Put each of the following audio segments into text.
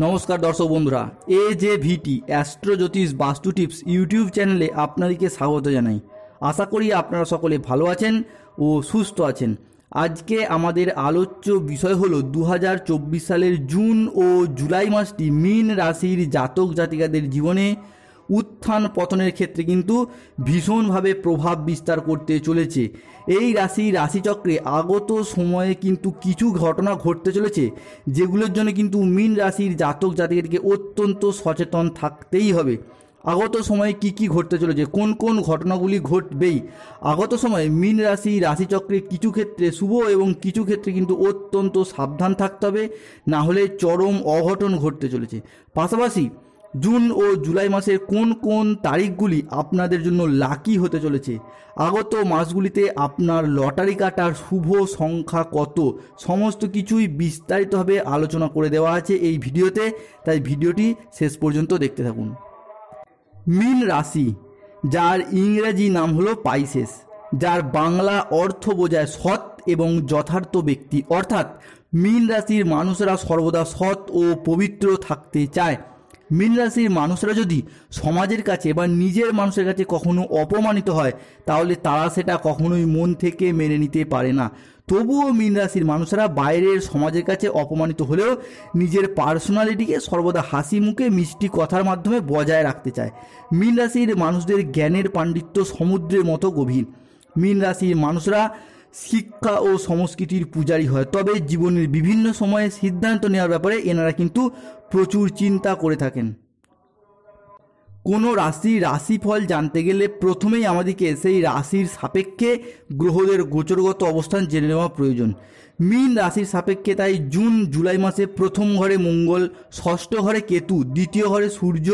নমস্কার দর্শক বন্ধুরা, AJVT অ্যাস্ট্রো জ্যোতিষ বাস্তু টিপস ইউটিউব চ্যানেলে আপনাদেরকে স্বাগত জানাই। আশা করি আপনারা সকলে ভালো আছেন ও সুস্থ আছেন। আজকে আমাদের আলোচ্য বিষয় হলো 2024 সালের জুন ও জুলাই মাসটি মীন রাশির জাতক জাতিকাদের জীবনে উত্থান পতনের ক্ষেত্রে কিন্তু ভীষণভাবে প্রভাব বিস্তার করতে চলেছে। এই রাশিচক্রে আগত সময়ে কিন্তু কিছু ঘটনা ঘটতে চলেছে, যেগুলোর জন্য কিন্তু মীন রাশির জাতক জাতিকাদেরকে অত্যন্ত সচেতন থাকতেই হবে। আগত সময়ে কি ঘটতে চলেছে, কোন কোন ঘটনাগুলি ঘটবেই। আগত সময়ে মীন রাশিচক্রে কিছু ক্ষেত্রে শুভ এবং কিছু ক্ষেত্রে কিন্তু অত্যন্ত সাবধান থাকতে হবে, না হলে চরম অঘটন ঘটতে চলেছে। পাশাপাশি জুন ও জুলাই মাসের কোন কোন তারিখগুলি আপনাদের জন্য লাকি হতে চলেছে, আগত মাসগুলিতে আপনার লটারি কাটার শুভ সংখ্যা কত, সমস্ত কিছুই বিস্তারিতভাবে আলোচনা করে দেওয়া আছে এই ভিডিওতে, তাই ভিডিওটি শেষ পর্যন্ত দেখতে থাকুন। মীন রাশি, যার ইংরেজি নাম হলো পাইসেস, যার বাংলা অর্থ বোঝায় সৎ এবং যথার্থ ব্যক্তি, অর্থাৎ মীন রাশির মানুষেরা সর্বদা সৎ ও পবিত্র থাকতে চায়। মীন রাশির মানুষরা যদি সমাজের কাছে বা নিজের মানুষের কাছে কখনো অপমানিত হয়, তাহলে তারা সেটা কখনোই মন থেকে মেনে নিতে পারে না। তবুও মীন রাশির মানুষরা বাইরের সমাজের কাছে অপমানিত হলেও নিজের পার্সোনালিটিকে সর্বদা হাসি মুখে মিষ্টি কথার মাধ্যমে বজায় রাখতে চায়। মীন রাশির মানুষদের জ্ঞানের পাণ্ডিত্য সমুদ্রের মতো গভীর। মীন রাশির মানুষরা শিক্ষা ও সংস্কৃতির পূজারী হয়, তবে জীবনের বিভিন্ন সময়ে সিদ্ধান্ত নেওয়ার ব্যাপারে এনারা কিন্তু প্রচুর চিন্তা করে থাকেন। কোনো রাশিফল জানতে গেলে প্রথমেই আমাদেরকে সেই রাশির সাপেক্ষে গ্রহদের গোচরগত অবস্থান জেনে নেওয়া প্রয়োজন। মীন রাশির সাপেক্ষে তাই জুন জুলাই মাসে প্রথম ঘরে মঙ্গল, ষষ্ঠ ঘরে কেতু, দ্বিতীয় ঘরে সূর্য,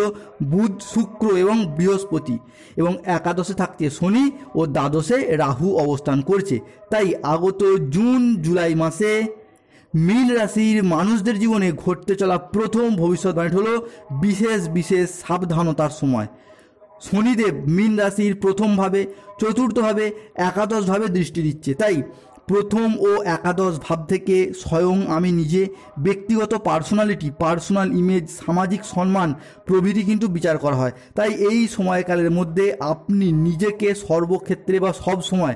বুধ, শুক্র এবং বৃহস্পতি, এবং একাদশে থাকছে শনি ও দ্বাদশে রাহু অবস্থান করছে। তাই আগত জুন জুলাই মাসে মীন রাশির মানুষদের জীবনে ঘটতে চলা প্রথম ভবিষ্যৎবাণী হলো বিশেষ সাবধানতার সময়। শনিদেব মীন রাশির প্রথমভাবে, চতুর্থভাবে, একাদশভাবে দৃষ্টি দিচ্ছে। তাই প্রথম ও একাদশ ভাব থেকে স্বয়ং আমি নিজে, ব্যক্তিগত পার্সোনাল ইমেজ, সামাজিক সম্মান প্রভৃতি কিন্তু বিচার করা হয়। তাই এই সময়কালের মধ্যে আপনি নিজেকে সর্বক্ষেত্রে বা সব সময়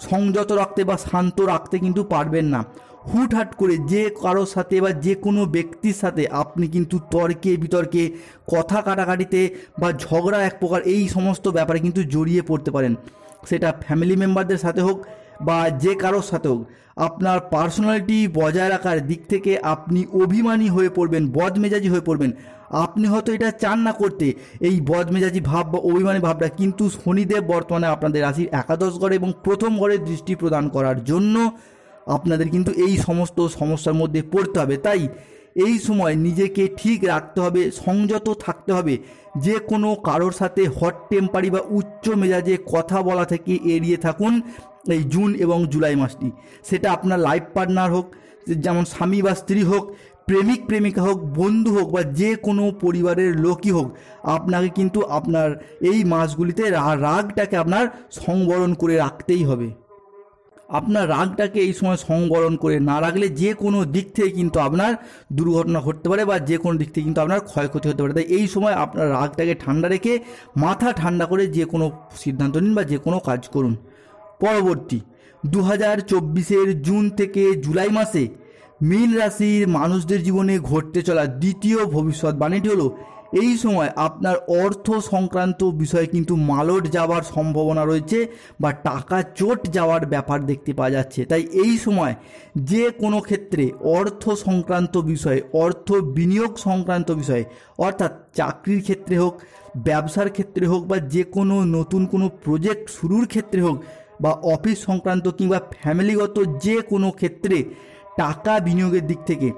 সংযত রাখতে বা শান্ত রাখতে কিন্তু পারবেন না। হুটহাট করে যে কারোর সাথে বা যে কোনো ব্যক্তির সাথে আপনি কিন্তু তর্কে বিতর্কে, কথা কাটাকাটিতে বা ঝগড়া এক প্রকার এই সমস্ত ব্যাপারে কিন্তু জড়িয়ে পড়তে পারেন। সেটা ফ্যামিলি মেম্বারদের সাথে হোক বা যে কারোর সাথে হোক। আপনার পার্সোনালিটি বজায় রাখার দিক থেকে আপনি অভিমানী হয়ে পড়বেন, বদমেজাজি হয়ে পড়বেন। আপনি হয়তো এটা চান না করতে, এই বদমেজাজি ভাব বা অভিমানী ভাবটা, কিন্তু শনিদেব বর্তমানে আপনাদের রাশির একাদশ ঘরে এবং প্রথম ঘরে দৃষ্টি প্রদান করার জন্য আপনাদের কিন্তু এই সমস্ত সমস্যার মধ্যে পড়তে হবে। তাই এই সময় নিজেকে ঠিক রাখতে হবে, সংযত থাকতে হবে। যে কোনো কারোর সাথে হট টেম্পারি বা উচ্চ মেজাজে কথা বলা থেকে এড়িয়ে থাকুন এই জুন এবং জুলাই মাসটি। সেটা আপনার লাইফ পার্টনার হোক, যেমন স্বামী বা স্ত্রী হোক, প্রেমিক প্রেমিকা হোক, বন্ধু হোক বা যে কোনো পরিবারের লোকই হোক, আপনাকে কিন্তু আপনার এই মাসগুলিতে রাগটাকে আপনার সংবরণ করে রাখতেই হবে। আপনার রাগটাকে এই সময় সংবরণ করে না রাখলে যে কোনো দিক থেকে কিন্তু আপনার দুর্ঘটনা ঘটতে পারে বা যে কোনো দিক থেকে কিন্তু আপনার ক্ষয়ক্ষতি হতে পারে। তাই এই সময় আপনার রাগটাকে ঠান্ডা রেখে, মাথা ঠান্ডা করে যে কোনো সিদ্ধান্ত নিন বা যে কোনো কাজ করুন। পরবর্তী 2024 জুন থেকে জুলাই মাসে মীন রাশির মানুষদের জীবনে ঘটতে চলা দ্বিতীয় ভবিষ্যৎবাণীটি হলো, এই সময় আপনার অর্থ সংক্রান্ত বিষয়ে কিন্তু মালট যাওয়ার সম্ভাবনা রয়েছে বা টাকা চোট যাওয়ার ব্যাপার দেখতে পাওয়া যাচ্ছে। তাই এই সময় যে কোনো ক্ষেত্রে অর্থ সংক্রান্ত বিষয়ে, অর্থ বিনিয়োগ সংক্রান্ত বিষয়ে, অর্থাৎ চাকরির ক্ষেত্রে হোক, ব্যবসার ক্ষেত্রে হোক বা যে কোনো নতুন কোনো প্রজেক্ট শুরুর ক্ষেত্রে হোক বা অফিস সংক্রান্ত কিংবা ফ্যামিলিগত যে কোনো ক্ষেত্রে টাকা বিনিয়োগের দিক থেকে,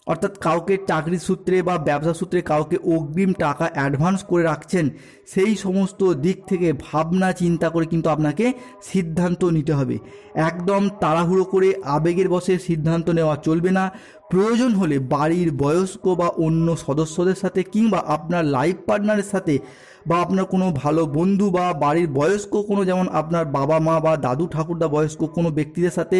অর্থাৎ কাউকে চাকরির সূত্রে বা ব্যবসা সূত্রে কাউকে অগ্রিম টাকা অ্যাডভান্স করে রাখছেন, সেই সমস্ত দিক থেকে ভাবনা চিন্তা করে কিন্তু আপনাকে সিদ্ধান্ত নিতে হবে। একদম তাড়াহুড়ো করে আবেগের বশে সিদ্ধান্ত নেওয়া চলবে না। প্রয়োজন হলে বাড়ির বয়স্ক বা অন্য সদস্যদের সাথে কিংবা আপনার লাইফ পার্টনারের সাথে বা আপনার কোনো ভালো বন্ধু বা বাড়ির বয়স্ক কোনো, যেমন আপনার বাবা মা বা দাদু ঠাকুরদা বয়স্ক কোনো ব্যক্তিদের সাথে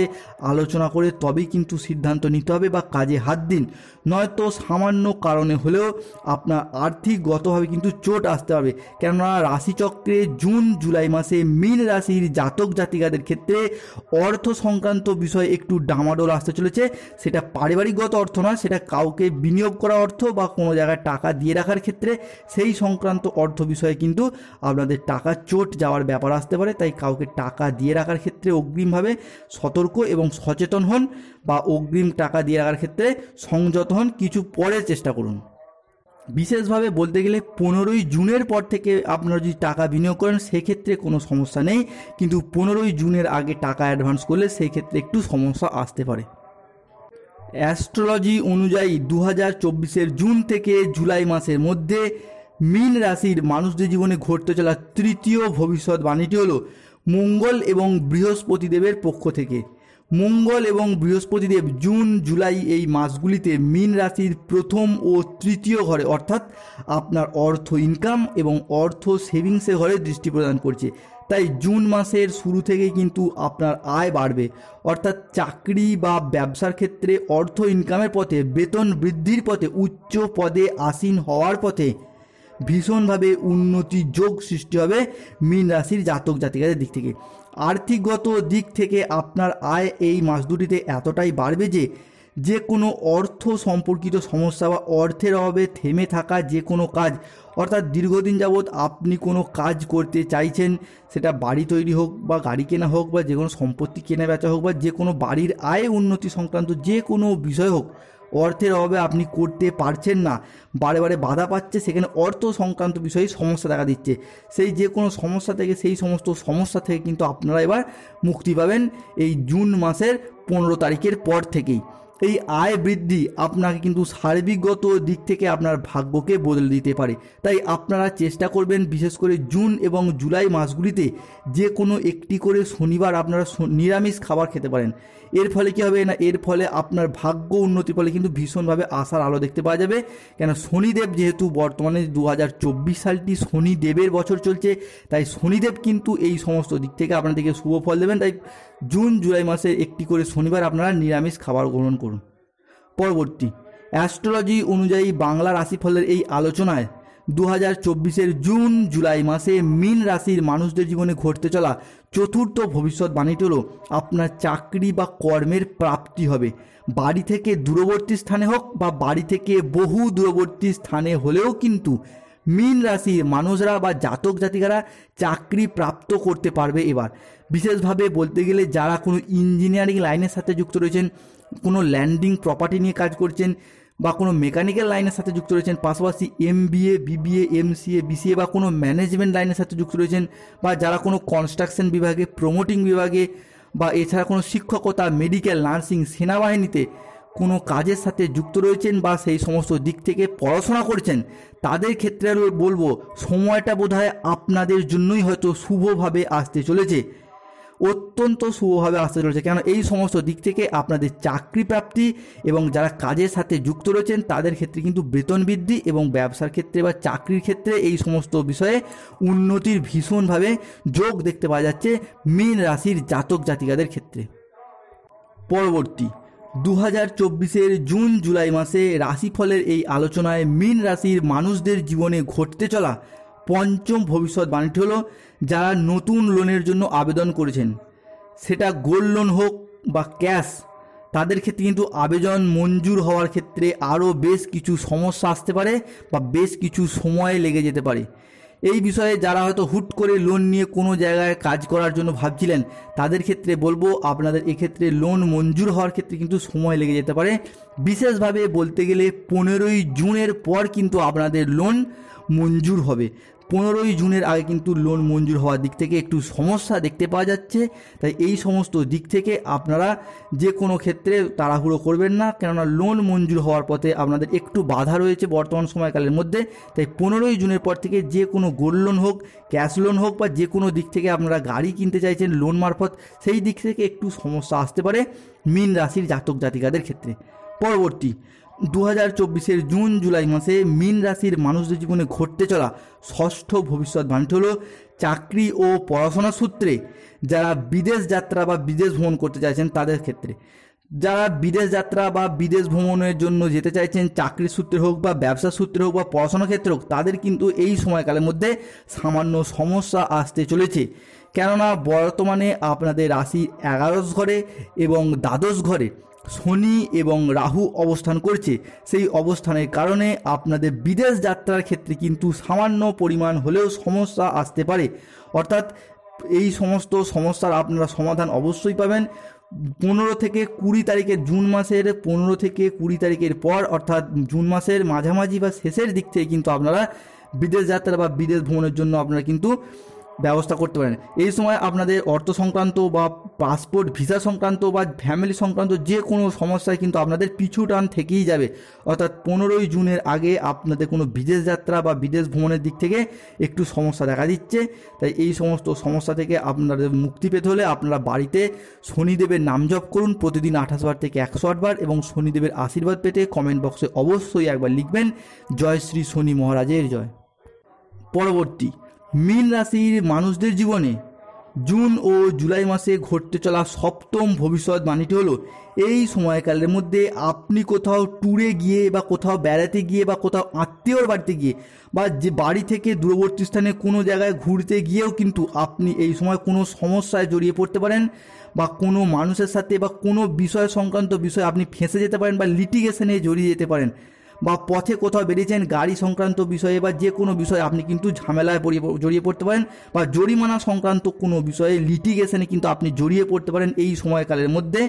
আলোচনা করে তবেই কিন্তু সিদ্ধান্ত নিতে হবে বা কাজে হাত দিন। নয়তো সামান্য কারণে হলেও আপনার আর্থিকগতভাবে কিন্তু চোট আসতে হবে। কেননা রাশিচক্রে জুন জুলাই মাসে মীন রাশির জাতক জাতিকাদের ক্ষেত্রে অর্থ সংক্রান্ত বিষয়ে একটু ডামাডোল আসতে চলেছে। সেটা পারিবারিকগত অর্থ নয়, সেটা কাউকে বিনিয়োগ করা অর্থ বা কোনো জায়গায় টাকা দিয়ে রাখার ক্ষেত্রে সেই সংক্রান্ত অর্থ বিষয়ে কিন্তু আপনাদের টাকা চোট যাওয়ার ব্যাপার আসতে পারে। তাই কাউকে টাকা দিয়ে রাখার ক্ষেত্রে অগ্রিমভাবে সতর্ক এবং সচেতন হন, বা অগ্রিম টাকা দিয়ে রাখার ক্ষেত্রে সংযত হন, কিছু পরে চেষ্টা করুন। বিশেষভাবে বলতে গেলে 15ই জুনের পর থেকে আপনারা যদি টাকা বিনিয়োগ করেন সেক্ষেত্রে কোনো সমস্যা নেই, কিন্তু 15ই জুনের আগে টাকা অ্যাডভান্স করলে সেই ক্ষেত্রে একটু সমস্যা আসতে পারে। অ্যাস্ট্রোলজি অনুযায়ী 2024 জুন থেকে জুলাই মাসের মধ্যে মীন রাশির মানুষদের জীবনে ঘটতে চলা তৃতীয় ভবিষ্যৎবাণীটি হলো মঙ্গল এবং বৃহস্পতিদেবের পক্ষ থেকে। মঙ্গল এবং বৃহস্পতিদেব জুন জুলাই এই মাসগুলিতে মীন রাশির প্রথম ও তৃতীয় ঘরে, অর্থাৎ আপনার অর্থ ইনকাম এবং অর্থ সেভিংসের ঘরে দৃষ্টি প্রদান করছে। তাই জুন মাসের শুরু থেকেই কিন্তু আপনার আয় বাড়বে, অর্থাৎ চাকরি বা ব্যবসার ক্ষেত্রে অর্থ ইনকামের পথে, বেতন বৃদ্ধির পথে, উচ্চ পদে আসীন হওয়ার পথে ভীষণভাবে উন্নতি যোগ সৃষ্টি হবে মীন রাশির জাতক জাতিকাদের দিক থেকে। আর্থিকগত দিক থেকে আপনার আয় এই মাস দুটিতে এতটাই বাড়বে যে কোনো অর্থ সম্পর্কিত সমস্যা বা অর্থের অভাবে থেমে থাকা যে কোনো কাজ, অর্থাৎ দীর্ঘদিন যাবৎ আপনি কোনো কাজ করতে চাইছেন, সেটা বাড়ি তৈরি হোক বা গাড়ি কেনা হোক বা যে কোনো সম্পত্তি কেনা বেচা হোক বা যে কোনো বাড়ির আয় উন্নতি সংক্রান্ত যে কোনো বিষয় হোক, অর্থের অভাবে আপনি করতে পারছেন না, বারে বারে বাধা পাচ্ছে, সেখানে অর্থ সংক্রান্ত বিষয়ে সমস্যা দেখা দিচ্ছে। সেই যে কোনো সমস্যা থেকে, সেই সমস্ত সমস্যা থেকে কিন্তু আপনারা এবার মুক্তি পাবেন এই জুন মাসের 15 তারিখের পর থেকেই। এই আয় বৃদ্ধি আপনাকে কিন্তু সার্বিকগত দিক থেকে আপনার ভাগ্যকে বদলে দিতে পারে। তাই আপনারা চেষ্টা করবেন বিশেষ করে জুন এবং জুলাই মাসগুলিতে যে কোনো একটি করে শনিবার আপনারা নিরামিষ খাবার খেতে পারেন। এর ফলে কী হবে না, এর ফলে আপনার ভাগ্য উন্নতি ফলে কিন্তু ভীষণভাবে আশার আলো দেখতে পাওয়া যাবে। কেন শনিদেব যেহেতু বর্তমানে 2024 সালটি শনিদেবের বছর চলছে, তাই শনিদেব কিন্তু এই সমস্ত দিক থেকে আপনাদেরকে শুভ ফল দেবেন। তাই জুন জুলাই মাসে একটি করে শনিবার আপনারা নিরামিষ খাবার গ্রহণ করুন। পরবর্তী অ্যাস্ট্রোলজি অনুযায়ী বাংলা রাশিফলের এই আলোচনায় 2024 জুন জুলাই মাসে মীন রাশির মানুষদের জীবনে ঘটতে চলা চতুর্থ ভবিষ্যৎবাণীটি হলো আপনার চাকরি বা কর্মের প্রাপ্তি হবে। বাড়ি থেকে দূরবর্তী স্থানে হোক বা বাড়ি থেকে বহু দূরবর্তী স্থানে হলেও কিন্তু মীন রাশির মানুষরা বা জাতক জাতিকারা চাকরি প্রাপ্ত করতে পারবে। এবার বিশেষভাবে বলতে গেলে যারা কোনো ইঞ্জিনিয়ারিং লাইনের সাথে যুক্ত রয়েছেন, কোনো ল্যান্ডিং প্রপার্টি নিয়ে কাজ করছেন বা কোনো মেকানিক্যাল লাইনের সাথে যুক্ত রয়েছেন, পাশাপাশি MBA BBA MCA BCA বা কোনো ম্যানেজমেন্ট লাইনের সাথে যুক্ত রয়েছেন, বা যারা কোনো কনস্ট্রাকশন বিভাগে, প্রমোটিং বিভাগে বা এছাড়া কোনো শিক্ষকতা, মেডিকেল, নার্সিং, সেনাবাহিনীতে কোনো কাজের সাথে যুক্ত রয়েছেন বা সেই সমস্ত দিক থেকে পড়াশোনা করছেন, তাদের ক্ষেত্রে বলবো সময়টা বোধহয় আপনাদের জন্যই হয়তো শুভভাবে আসতে চলেছে, অত্যন্ত শুভভাবে আসতে চলেছে। কেন এই সমস্ত দিক থেকে আপনাদের চাকরি প্রাপ্তি এবং যারা কাজের সাথে যুক্ত রয়েছেন তাদের ক্ষেত্রে কিন্তু বেতন বৃদ্ধি এবং ব্যবসার ক্ষেত্রে বা চাকরির ক্ষেত্রে এই সমস্ত বিষয়ে উন্নতির ভীষণভাবে যোগ দেখতে পাওয়া যাচ্ছে মীন রাশির জাতক জাতিকাদের ক্ষেত্রে। পরবর্তী 2024 জুন জুলাই মাসে রাশিফলের এই আলোচনায় মীন রাশির মানুষদের জীবনে ঘটতে চলা পঞ্চম ভবিষ্যৎবাণীটি হলো যারা নতুন লোনের জন্য আবেদন করেছেন, সেটা গোল্ড লোন হোক বা ক্যাশ, তাদের ক্ষেত্রে কিন্তু আবেদন মঞ্জুর হওয়ার ক্ষেত্রে আরও বেশ কিছু সমস্যা আসতে পারে বা বেশ কিছু সময় লেগে যেতে পারে। এই বিষয়ে যারা হয়তো হুট করে লোন নিয়ে কোনো জায়গায় কাজ করার জন্য ভাবছিলেন, তাদের ক্ষেত্রে বলবো আপনাদের এক্ষেত্রে লোন মঞ্জুর হওয়ার ক্ষেত্রে কিন্তু সময় লেগে যেতে পারে। বিশেষভাবে বলতে গেলে 15ই জুনের পর কিন্তু আপনাদের লোন মঞ্জুর হবে। 15ই জুনের আগে কিন্তু লোন মঞ্জুর হওয়ার দিক থেকে একটু সমস্যা দেখতে পাওয়া যাচ্ছে। তাই এই সমস্ত দিক থেকে আপনারা যে কোনো ক্ষেত্রে তাড়াহুড়ো করবেন না, কেননা লোন মঞ্জুর হওয়ার পথে আপনাদের একটু বাধা রয়েছে বর্তমান সময়কালের মধ্যে। তাই 15ই জুনের পর থেকে যে কোনো গোল্ড লোন হোক, ক্যাশ লোন হোক বা যে কোনো দিক থেকে আপনারা গাড়ি কিনতে চাইছেন লোন মারফত, সেই দিক থেকে একটু সমস্যা আসতে পারে মীন রাশির জাতক জাতিকাদের ক্ষেত্রে। পরবর্তী 2024 জুন জুলাই মাসে মীন রাশির মানুষদের জীবনে ঘটতে চলা ষষ্ঠ ভবিষ্যৎবাণীটি হলো চাকরি ও পড়াশোনা সূত্রে যারা বিদেশ যাত্রা বা বিদেশ ভ্রমণ করতে চাইছেন তাদের ক্ষেত্রে, যারা বিদেশ যাত্রা বা বিদেশ ভ্রমণের জন্য যেতে চাইছেন চাকরির সূত্রে হোক বা ব্যবসার সূত্রে হোক বা পড়াশোনার ক্ষেত্রে হোক, তাদের কিন্তু এই সময়কালের মধ্যে সামান্য সমস্যা আসতে চলেছে। কেননা বর্তমানে আপনাদের রাশির 11 ঘরে এবং দ্বাদশ ঘরে শনি এবং রাহু অবস্থান করছে। সেই অবস্থানের কারণে আপনাদের বিদেশ যাত্রার ক্ষেত্রে কিন্তু সামান্য পরিমাণ হলেও সমস্যা আসতে পারে। অর্থাৎ এই সমস্ত সমস্যার আপনারা সমাধান অবশ্যই পাবেন 15 থেকে 20 তারিখের জুন মাসের 15 থেকে 20 তারিখের পর, অর্থাৎ জুন মাসের মাঝামাঝি বা শেষের দিক থেকে কিন্তু আপনারা বিদেশ যাত্রা বা বিদেশ ভ্রমণের জন্য আপনারা কিন্তু ব্যবস্থা করতে পারেন। এই সময় আপনাদের অর্থ সংক্রান্ত বা পাসপোর্ট ভিসা সংক্রান্ত বা ফ্যামিলি সংক্রান্ত যে কোনো সমস্যায় কিন্তু আপনাদের পিছু টান থেকেই যাবে। অর্থাৎ 15ই জুনের আগে আপনাদের কোনো বিদেশ যাত্রা বা বিদেশ ভ্রমণের দিক থেকে একটু সমস্যা দেখা দিচ্ছে। তাই এই সমস্ত সমস্যা থেকে আপনাদের মুক্তি পেতে হলে আপনারা বাড়িতে শনিদেবের নাম জপ করুন প্রতিদিন 28 বার থেকে 108 বার, এবং শনিদেবের আশীর্বাদ পেতে কমেন্ট বক্সে অবশ্যই একবার লিখবেন জয় শ্রী শনি মহারাজের জয়। পরবর্তী মীন রাশির মানুষদের জীবনে জুন ও জুলাই মাসে ঘটতে চলা সপ্তম ভবিষ্যৎবাণীটি হলো এই সময়কালের মধ্যে আপনি কোথাও ট্যুরে গিয়ে বা কোথাও বেড়াতে গিয়ে বা কোথাও আত্মীয়র বাড়িতে গিয়ে বা যে বাড়ি থেকে দূরবর্তী স্থানে কোনো জায়গায় ঘুরতে গিয়েও কিন্তু আপনি এই সময় কোনো সমস্যায় জড়িয়ে পড়তে পারেন, বা কোনো মানুষের সাথে বা কোনো বিষয় সংক্রান্ত বিষয়ে আপনি ফেঁসে যেতে পারেন বা লিটিগেশনে জড়িয়ে যেতে পারেন, বা পথে কোথাও বেরিয়েছেন গাড়ি সংক্রান্ত বিষয়ে বা যে কোনো বিষয়ে আপনি কিন্তু ঝামেলায় জড়িয়ে পড়তে পারেন, বা জরিমানা সংক্রান্ত কোনো বিষয়ে লিটিগেশনে কিন্তু আপনি জড়িয়ে পড়তে পারেন এই সময়কালের মধ্যে।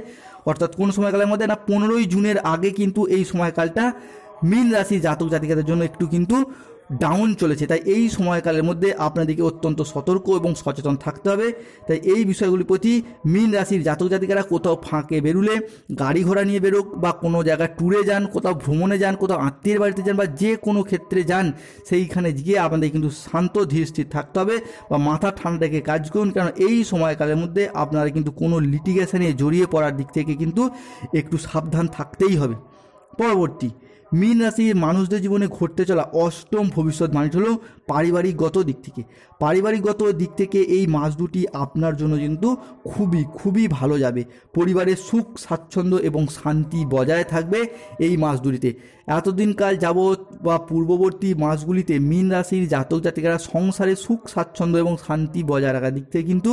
অর্থাৎ কোন সময়কালের মধ্যে না, 15ই জুনের আগে কিন্তু এই সময়কালটা মীন রাশি জাতক জাতিকাদের জন্য একটু কিন্তু ডাউন চলেছে। তাই এই সময়কালের মধ্যে আপনাদেরকে অত্যন্ত সতর্ক এবং সচেতন থাকতে হবে। তাই এই বিষয়গুলির প্রতি মীন রাশির জাতক জাতিকারা কোথাও ফাঁকে বেরুলে, গাড়ি ঘোড়া নিয়ে বেরোক বা কোনো জায়গায় ট্যুরে যান, কোথাও ভ্রমণে যান, কোথাও আত্মীয়ের বাড়িতে যান বা যে কোনো ক্ষেত্রে যান, সেইখানে গিয়ে আপনাদের কিন্তু শান্ত ধীর স্থির থাকতে হবে বা মাথা ঠান্ডা রেখে কাজ করুন। কারণ এই সময়কালের মধ্যে আপনারা কিন্তু কোনো লিটিগেশনে জড়িয়ে পড়ার দিক থেকে কিন্তু একটু সাবধান থাকতেই হবে। পরবর্তী মীন রাশির মানুষদের জীবনে ঘটতে চলা অষ্টম ভবিষ্যৎবাণী হলো পারিবারিকগত দিক থেকে। পারিবারিকগত দিক থেকে এই মাস দুটি আপনার জন্য কিন্তু খুবই ভালো যাবে। পরিবারের সুখ স্বাচ্ছন্দ্য এবং শান্তি বজায় থাকবে এই মাস দুটিতে। এতদিনকাল যাবৎ বা পূর্ববর্তী মাসগুলিতে মীন রাশির জাতক জাতিকারা সংসারে সুখ স্বাচ্ছন্দ্য এবং শান্তি বজায় রাখার দিক থেকে কিন্তু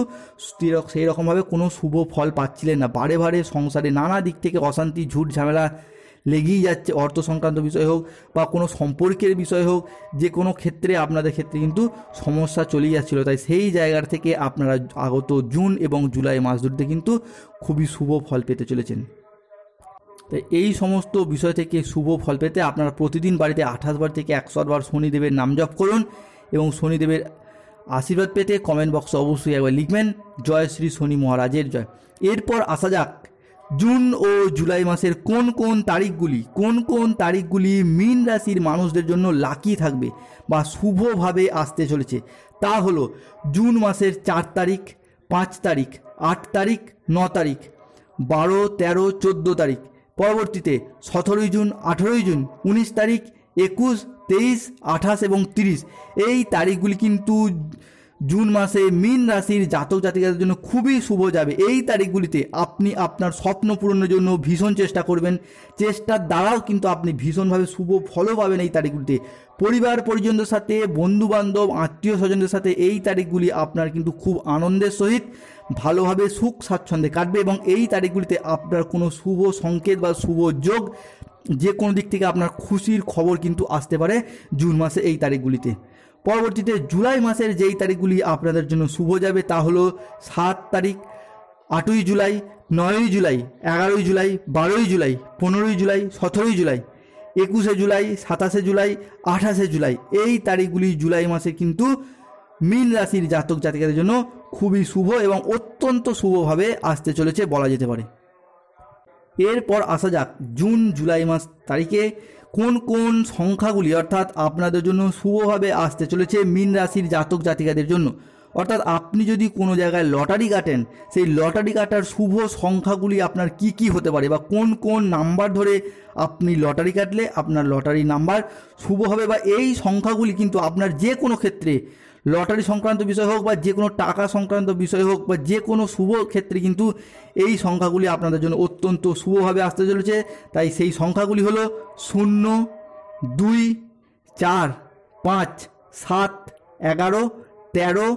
সেই রকমভাবে কোনো শুভ ফল পাচ্ছিলেন না। বারে বারে সংসারে নানা দিক থেকে অশান্তি ঝুট ঝামেলা লেগেই যাচ্ছে, অর্থ সংক্রান্ত বিষয় হোক বা কোনো সম্পর্কের বিষয় হোক, যে কোনো ক্ষেত্রে আপনাদের ক্ষেত্রে কিন্তু সমস্যা চলেই যাচ্ছিলো। তাই সেই জায়গা থেকে আপনারা আগত জুন এবং জুলাই মাস দুটিতে কিন্তু খুবই শুভ ফল পেতে চলেছেন। তাই এই সমস্ত বিষয় থেকে শুভ ফল পেতে আপনারা প্রতিদিন বাড়িতে 28 বার থেকে 108 বার শনিদেবের নাম জপ করুন, এবং শনিদেবের আশীর্বাদ পেতে কমেন্ট বক্সে অবশ্যই একবার লিখবেন জয় শ্রী শনি মহারাজের জয়। এরপর আসা যাক জুন ও জুলাই মাসের কোন কোন তারিখগুলি মীন রাশির মানুষদের জন্য লাকি থাকবে বা শুভভাবে আসতে চলেছে। তা হলো জুন মাসের 4 তারিখ, 5 তারিখ, 8 তারিখ, 9 তারিখ, 12, 13, 14 তারিখ। পরবর্তীতে 17 জুন, 18 জুন, 19 তারিখ, 21, 23, 28 এবং 30 এই তারিখগুলি কিন্তু জুন মাসে মীন রাশির জাতক জাতিকাদের জন্য খুবই শুভ যাবে। এই তারিখগুলিতে আপনি আপনার স্বপ্ন পূরণের জন্য ভীষণ চেষ্টা করবেন, চেষ্টার দ্বারাও কিন্তু আপনি ভীষণভাবে শুভ ফলও পাবেন এই তারিখগুলিতে। পরিবার পরিজনদের সাথে, বন্ধু বান্ধব, আত্মীয় স্বজনদের সাথে এই তারিখগুলি আপনার কিন্তু খুব আনন্দের সহিত ভালোভাবে সুখ স্বাচ্ছন্দ্যে কাটবে, এবং এই তারিখগুলিতে আপনার কোনো শুভ সংকেত বা শুভ যোগ যে কোনো দিক থেকে আপনার খুশির খবর কিন্তু আসতে পারে জুন মাসে এই তারিখগুলিতে। পরবর্তীতে জুলাই মাসের যেই তারিখগুলি আপনাদের জন্য শুভ যাবে তা হলো 7 তারিখ, 8ই জুলাই, 9ই জুলাই, 11ই জুলাই, 12ই জুলাই, 15ই জুলাই, 17ই জুলাই, 21শে জুলাই, 27শে জুলাই, 28শে জুলাই এই তারিখগুলি জুলাই মাসে কিন্তু মীন রাশির জাতক জাতিকাদের জন্য খুবই শুভ এবং অত্যন্ত শুভভাবে আসতে চলেছে বলা যেতে পারে। এরপর আসা যাক জুন জুলাই মাস তারিখে কোন সংখ্যাগুলি অর্থাৎ আপনাদের জন্য শুভভাবে আসতে চলেছে মীন রাশির জাতক জাতিকাদের জন্য। অর্থাৎ আপনি যদি কোনো জায়গায় লটারি কাটেন, সেই লটারি কাটার শুভ সংখ্যাগুলি আপনার কি কি হতে পারে বা কোন কোন নাম্বার ধরে আপনি লটারি কাটলে আপনার লটারি নাম্বার শুভ হবে, বা এই সংখ্যাগুলি কিন্তু আপনার যে কোনো ক্ষেত্রে লটারি সংক্রান্ত বিষয় হোক বা যে কোনো টাকা সংক্রান্ত বিষয় হোক বা যে কোনো শুভ ক্ষেত্রে কিন্তু এই সংখ্যাগুলি আপনাদের জন্য অত্যন্ত শুভভাবে আসতে চলেছে। তাই সেই সংখ্যাগুলি হলো 0, 2, 4, 5, 7, 11, 13,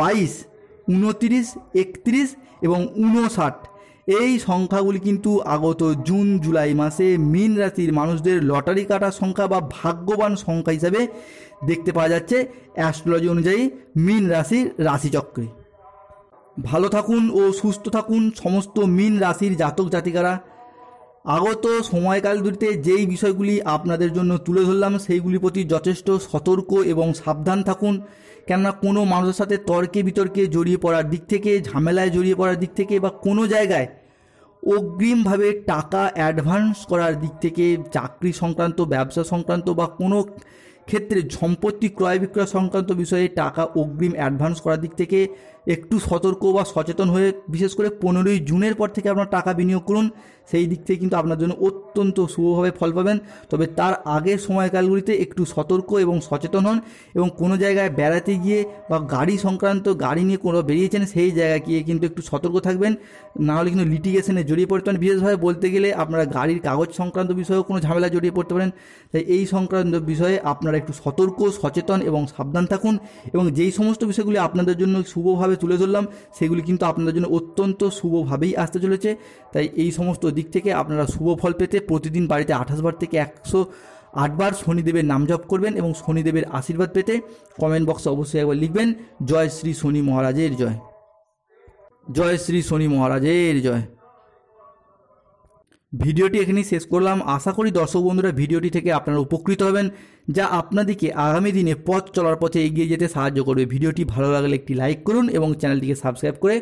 22, 29, 31 এবং 59। এই সংখ্যাগুলি কিন্তু আগত জুন জুলাই মাসে মীন রাশির মানুষদের লটারি কাটার সংখ্যা বা ভাগ্যবান সংখ্যা হিসাবে দেখতে পাওয়া যাচ্ছে অ্যাস্ট্রোলজি অনুযায়ী মীন রাশির রাশিচক্রে। ভালো থাকুন ও সুস্থ থাকুন সমস্ত মীন রাশির জাতক জাতিকারা। আগত সময়কাল দুটিতে যেই বিষয়গুলি আপনাদের জন্য তুলে ধরলাম সেইগুলির প্রতি যথেষ্ট সতর্ক এবং সাবধান থাকুন, কেননা কোনো মানুষের সাথে তর্কে বিতর্কে জড়িয়ে পড়ার দিক থেকে, ঝামেলায় জড়িয়ে পড়ার দিক থেকে বা কোনো জায়গায় অগ্রিমভাবে টাকা অ্যাডভান্স করার দিক থেকে, চাকরি সংক্রান্ত, ব্যবসা সংক্রান্ত বা কোনো ক্ষেত্রে সম্পত্তি ক্রয় বিক্রয় সংক্রান্ত বিষয়ে টাকা অগ্রিম অ্যাডভান্স করার দিক থেকে একটু সতর্ক বা সচেতন হয়ে, বিশেষ করে 15ই জুনের পর থেকে আপনার টাকা বিনিয়োগ করুন। সেই দিক থেকে কিন্তু আপনার জন্য অত্যন্ত শুভভাবে ফল পাবেন। তবে তার আগের সময়কালগুলিতে একটু সতর্ক এবং সচেতন হন, এবং কোনো জায়গায় বেড়াতে গিয়ে বা গাড়ি সংক্রান্ত, গাড়ি নিয়ে কোনো বেরিয়েছেন সেই জায়গায় গিয়ে কিন্তু একটু সতর্ক থাকবেন, নাহলে কিন্তু লিটিগেশনে জড়িয়ে পড়তে পারেন। বিশেষভাবে বলতে গেলে আপনারা গাড়ির কাগজ সংক্রান্ত বিষয়েও কোনো ঝামেলা জড়িয়ে পড়তে পারেন। তাই এই সংক্রান্ত বিষয়ে আপনারা একটু সতর্ক, সচেতন এবং সাবধান থাকুন, এবং যেই সমস্ত বিষয়গুলি আপনাদের জন্য শুভভাবে তুলে ধরলাম সেগুলি কিন্তু আপনাদের জন্য অত্যন্ত শুভভাবেই আসতে চলেছে। তাই এই সমস্ত দিক থেকে আপনারা শুভ ফল পেতে প্রতিদিন বাড়িতে 28 বার থেকে 108 বার শনিদেবের নাম জপ করবেন, এবং শনিদেবের আশীর্বাদ পেতে কমেন্ট বক্সে অবশ্যই একবার লিখবেন জয় শ্রী শনি মহারাজের জয়, জয় শ্রী শনি মহারাজের জয়। ভিডিওটি এখানেই শেষ করলাম। আশা করি দর্শক বন্ধুরা ভিডিওটি থেকে আপনারা উপকৃত হবেন, যা আপনাদেরকে আগামী দিনে পথ চলার পথে এগিয়ে যেতে সাহায্য করবে। ভিডিওটি ভালো লাগলে একটি লাইক করুন এবং চ্যানেলটিকে সাবস্ক্রাইব করে